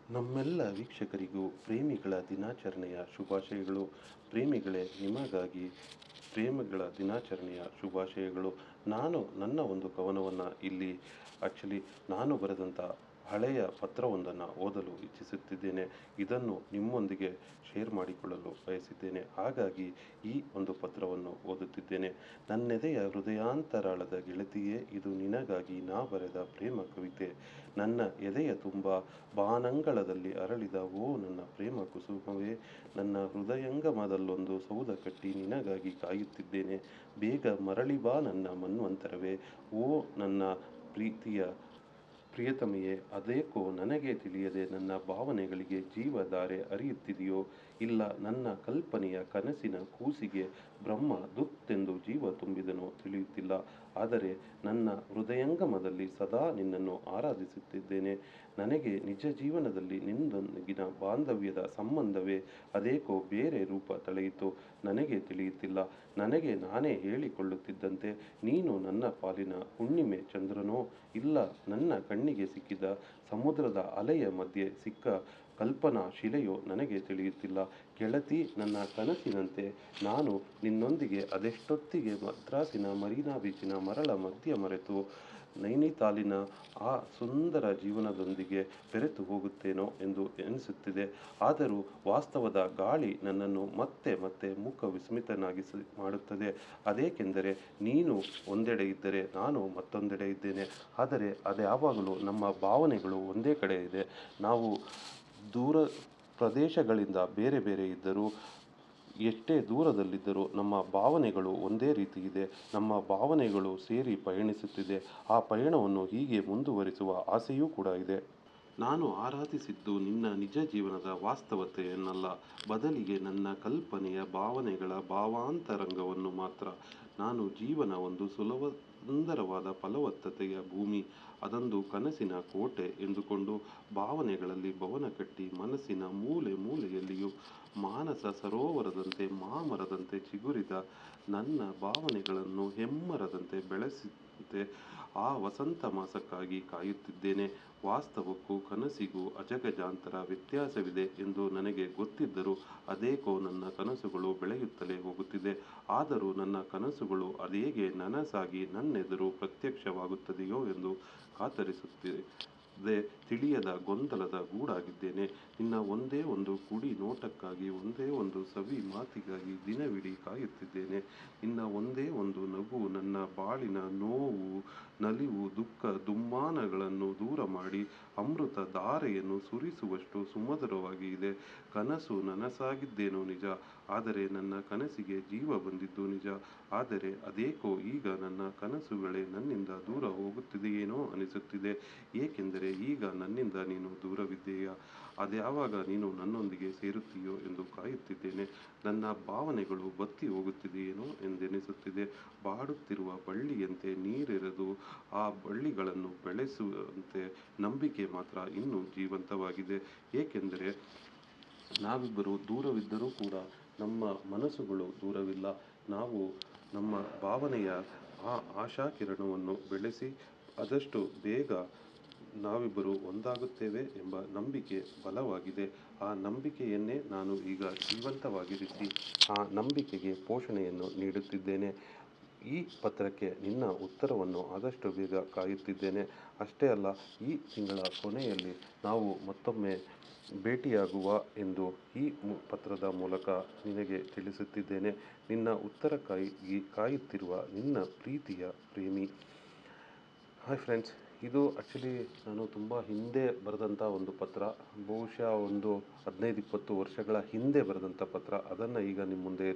ನಮ್ಮೆಲ್ಲ ವೀಕ್ಷಕರಿಗೂ ಪ್ರೇಮಿಗಳ ದಿನಾಚರಣೆಯ ಶುಭಾಶಯಗಳು. ಪ್ರೇಮಿಗಳೇ, ನಿಮಗಾಗಿ ಪ್ರೇಮಿಗಳ ದಿನಾಚರಣೆಯ ಶುಭಾಶಯಗಳು. ನಾನು ನನ್ನ ಒಂದು ಕವನವನ್ನು ಇಲ್ಲಿ ನಾನು ಬರೆದಂಥ ಹಳೆಯ ಪತ್ರವೊಂದನ್ನು ಓದಲು ಇಚ್ಛಿಸುತ್ತಿದ್ದೇನೆ. ಇದನ್ನು ನಿಮ್ಮೊಂದಿಗೆ ಶೇರ್ ಮಾಡಿಕೊಳ್ಳಲು ಬಯಸಿದ್ದೇನೆ. ಹಾಗಾಗಿ ಈ ಒಂದು ಪತ್ರವನ್ನು ಓದುತ್ತಿದ್ದೇನೆ. ನನ್ನೆದೆಯ ಹೃದಯಾಂತರಾಳದ ಗೆಳತಿಯೇ, ಇದು ನಿನಗಾಗಿ ನಾ ಬರೆದ ಪ್ರೇಮ ಕವಿತೆ. ನನ್ನ ಎದೆಯ ತುಂಬ ಬಾನಂಗಳದಲ್ಲಿ ಅರಳಿದ ಓ ನನ್ನ ಪ್ರೇಮ ಕುಸುಮವೇ, ನನ್ನ ಹೃದಯಂಗಮದಲ್ಲೊಂದು ಸೌಧ ಕಟ್ಟಿ ನಿನಗಾಗಿ ಕಾಯುತ್ತಿದ್ದೇನೆ. ಬೇಗ ಮರಳಿ ಬಾ ನನ್ನ ಮನ್ವಂತರವೇ, ಓ ನನ್ನ ಪ್ರೀತಿಯ ಪ್ರಿಯತಮೆಯೇ. ಅದೇಕೋ ನನಗೆ ತಿಳಿಯದೆ ನನ್ನ ಭಾವನೆಗಳಿಗೆ ಜೀವಧಾರೆ ಹರಿಯುತ್ತಿದೆಯೋ, ಇಲ್ಲ ನನ್ನ ಕಲ್ಪನೆಯ ಕನಸಿನ ಕೂಸಿಗೆ ಬ್ರಹ್ಮ ದುತ್ತೆಂದು ಜೀವ ತುಂಬಿದನೋ ತಿಳಿಯುತ್ತಿಲ್ಲ. ಆದರೆ ನನ್ನ ಹೃದಯಂಗಮದಲ್ಲಿ ಸದಾ ನಿನ್ನನ್ನು ಆರಾಧಿಸುತ್ತಿದ್ದೇನೆ. ನನಗೆ ನಿಜ ಜೀವನದಲ್ಲಿ ನಿನ್ನೊಂದಿಗಿನ ಬಾಂಧವ್ಯದ ಸಂಬಂಧವೇ ಅದೇಕೋ ಬೇರೆ ರೂಪ ತಳೆಯಿತೋ ನನಗೆ ತಿಳಿಯುತ್ತಿಲ್ಲ. ನನಗೆ ನಾನೇ ಹೇಳಿಕೊಳ್ಳುತ್ತಿದ್ದಂತೆ ನೀನು ನನ್ನ ಪಾಲಿನ ಹುಣ್ಣಿಮೆ ಚಂದ್ರನೋ, ಇಲ್ಲ ನನ್ನ ಕಣ್ಣಿಗೆ ಸಿಕ್ಕಿದ ಸಮುದ್ರದ ಅಲೆಯ ಮಧ್ಯೆ ಸಿಕ್ಕ ಕಲ್ಪನಾ ಶಿಲೆಯೋ ನನಗೆ ತಿಳಿಯುತ್ತಿಲ್ಲ. ಗೆಳತಿ, ನನ್ನ ಕನಸಿನಂತೆ ನಾನು ನಿನ್ನೊಂದಿಗೆ ಅದೆಷ್ಟೊತ್ತಿಗೆ ಮದ್ರಾಸಿನ ಮರೀನಾ ಬೀಚಿನ ಮರಳ ಮಧ್ಯ ಮರೆತು ನೈನಿತಾಲಿನ ಆ ಸುಂದರ ಜೀವನದೊಂದಿಗೆ ಬೆರೆತು ಹೋಗುತ್ತೇನೋ ಎಂದು ಎನಿಸುತ್ತಿದೆ. ಆದರೂ ವಾಸ್ತವದ ಗಾಳಿ ನನ್ನನ್ನು ಮತ್ತೆ ಮತ್ತೆ ಮೂಕ ವಿಸ್ಮಿತನಾಗಿಸಿ ಮಾಡುತ್ತದೆ. ಅದೇಕೆಂದರೆ ನೀನು ಒಂದೆಡೆ ಇದ್ದರೆ ನಾನು ಮತ್ತೊಂದೆಡೆ ಇದ್ದೇನೆ. ಆದರೆ ಅದ್ಯಾವಾಗಲೂ ನಮ್ಮ ಭಾವನೆಗಳು ಒಂದೇ ಕಡೆ ಇದೆ. ನಾವು ದೂರ ಪ್ರದೇಶಗಳಿಂದ ಬೇರೆ ಬೇರೆ ಇದ್ದರೂ, ಎಷ್ಟೇ ದೂರದಲ್ಲಿದ್ದರೂ ನಮ್ಮ ಭಾವನೆಗಳು ಒಂದೇ ರೀತಿ ಇದೆ. ನಮ್ಮ ಭಾವನೆಗಳು ಸೇರಿ ಪಯಣಿಸುತ್ತಿದೆ. ಆ ಪಯಣವನ್ನು ಹೀಗೆ ಮುಂದುವರಿಸುವ ಆಸೆಯೂ ಕೂಡ ಇದೆ. ನಾನು ಆರಾಧಿಸಿದ್ದು ನಿನ್ನ ನಿಜ ಜೀವನದ ವಾಸ್ತವತೆಯನ್ನಲ್ಲ, ಬದಲಿಗೆ ನನ್ನ ಕಲ್ಪನೆಯ ಭಾವನೆಗಳ ಭಾವಾಂತರಂಗವನ್ನು ಮಾತ್ರ. ನಾನು ಜೀವನ ಒಂದು ಸುಂದರವಾದ ಫಲವತ್ತತೆಯ ಭೂಮಿ, ಅದೊಂದು ಕನಸಿನ ಕೋಟೆ ಎಂದುಕೊಂಡು ಭಾವನೆಗಳಲ್ಲಿ ಭವನ ಕಟ್ಟಿ ಮನಸ್ಸಿನ ಮೂಲೆ ಮೂಲೆಯಲ್ಲಿಯೂ ಮಾನಸ ಸರೋವರದಂತೆ ಮಾಮರದಂತೆ ಚಿಗುರಿದ ನನ್ನ ಭಾವನೆಗಳನ್ನು ಹೆಮ್ಮರದಂತೆ ಬೆಳೆಸಂತೆ ಆ ವಸಂತ ಮಾಸಕ್ಕಾಗಿ ಕಾಯುತ್ತಿದ್ದೇನೆ. ವಾಸ್ತವಕ್ಕೂ ಕನಸಿಗೂ ಅಜಗಜಾಂತರ ವ್ಯತ್ಯಾಸವಿದೆ ಎಂದು ನನಗೆ ಗೊತ್ತಿದ್ದರೂ ಅದೇಕೋ ನನ್ನ ಕನಸುಗಳು ಬೆಳೆಯುತ್ತಲೇ ಹೋಗುತ್ತಿದೆ. ಆದರೂ ನನ್ನ ಕನಸುಗಳು ಅದೇಗೆ ನನಸಾಗಿ ನನ್ನೆದುರು ಪ್ರತ್ಯಕ್ಷವಾಗುತ್ತದೆಯೋ ಎಂದು ಕಾತರಿಸುತ್ತಿದೆ. ತಿಳಿಯದ ಗೊಂದಲದ ಗೂಡಾಗಿದ್ದೇನೆ. ನಿನ್ನ ಒಂದೇ ಒಂದು ಕುಡಿ ನೋಟಕ್ಕಾಗಿ, ಒಂದೇ ಒಂದು ಸವಿ ಮಾತಿಗಾಗಿ ದಿನವಿಡೀ ಕಾಯುತ್ತಿದ್ದೇನೆ. ನಿನ್ನ ಒಂದೇ ಒಂದು ನಗು ನನ್ನ ಬಾಳಿನ ನೋವು ನಲಿವು ದುಃಖ ದುಮ್ಮಾನಗಳನ್ನು ದೂರ ಮಾಡಿ ಅಮೃತ ಧಾರೆಯನ್ನು ಸುರಿಸುವಷ್ಟು ಸುಮಧುರವಾಗಿ ಇದೆ. ಕನಸು ನನಸಾಗಿದ್ದೇನೋ ನಿಜ, ಆದರೆ ನನ್ನ ಕನಸಿಗೆ ಜೀವ ಬಂದಿದ್ದು ನಿಜ. ಆದರೆ ಅದೇಕೋ ಈಗ ನನ್ನ ಕನಸುಗಳೇ ನನ್ನಿಂದ ದೂರ ಹೋಗುತ್ತಿದೆಯೇನೋ ಅನಿಸುತ್ತಿದೆ. ಏಕೆಂದರೆ ಈಗ ನನ್ನಿಂದ ನೀನು ದೂರವಿದ್ದೀಯ. ಅದ್ಯಾವಾಗ ನೀನು ನನ್ನೊಂದಿಗೆ ಸೇರುತ್ತೀಯೋ ಎಂದು ಕಾಯುತ್ತಿದ್ದೇನೆ. ನನ್ನ ಭಾವನೆಗಳು ಬತ್ತಿ ಹೋಗುತ್ತಿದೆಯೇನೋ ಎಂದೆನಿಸುತ್ತಿದೆ. ಬಾಡುತ್ತಿರುವ ಬಳ್ಳಿಯಂತೆ ನೀರೆರೆದು ಆ ಬಳ್ಳಿಗಳನ್ನು ಬೆಳೆಸುವಂತೆ ನಂಬಿಕೆ ಮಾತ್ರ ಇನ್ನೂ ಜೀವಂತವಾಗಿದೆ. ಏಕೆಂದರೆ ನಾವಿಬ್ಬರು ದೂರವಿದ್ದರೂ ಕೂಡ ನಮ್ಮ ಮನಸ್ಸುಗಳು ದೂರವಿಲ್ಲ. ನಾವು ನಮ್ಮ ಭಾವನೆಯ ಆ ಆಶಾಕಿರಣವನ್ನು ಬೆಳೆಸಿ ಆದಷ್ಟು ಬೇಗ ನಾವಿಬ್ಬರು ಒಂದಾಗುತ್ತೇವೆ ಎಂಬ ನಂಬಿಕೆ ಬಲವಾಗಿದೆ. ಆ ನಂಬಿಕೆಯನ್ನೇ ನಾನು ಈಗ ಜೀವಂತವಾಗಿರಿಸಿ ಆ ನಂಬಿಕೆಗೆ ಪೋಷಣೆಯನ್ನು ನೀಡುತ್ತಿದ್ದೇನೆ. ಈ ಪತ್ರಕ್ಕೆ ನಿನ್ನ ಉತ್ತರವನ್ನು ಆದಷ್ಟು ಬೇಗ ಕಾಯುತ್ತಿದ್ದೇನೆ. ಅಷ್ಟೇ ಅಲ್ಲ, ಈ ತಿಂಗಳ ಕೊನೆಯಲ್ಲಿ ನಾವು ಮತ್ತೊಮ್ಮೆ ಭೇಟಿಯಾಗುವ ಎಂದು ಈ ಪತ್ರದ ಮೂಲಕ ನಿನಗೆ ತಿಳಿಸುತ್ತಿದ್ದೇನೆ. ನಿನ್ನ ಉತ್ತರಕ್ಕಾಗಿ ಕಾಯುತ್ತಿರುವ ನಿನ್ನ ಪ್ರೀತಿಯ ಪ್ರೇಮಿ. ಹಾಯ್ ಫ್ರೆಂಡ್ಸ್, ಇದು ನಾನು ತುಂಬ ಹಿಂದೆ ಬರೆದಂಥ ಒಂದು ಪತ್ರ. ಬಹುಶಃ ಒಂದು 15-20 ವರ್ಷಗಳ ಹಿಂದೆ ಬರೆದಂಥ ಪತ್ರ. ಅದನ್ನು ಈಗ ನಿಮ್ಮ ಮುಂದೆ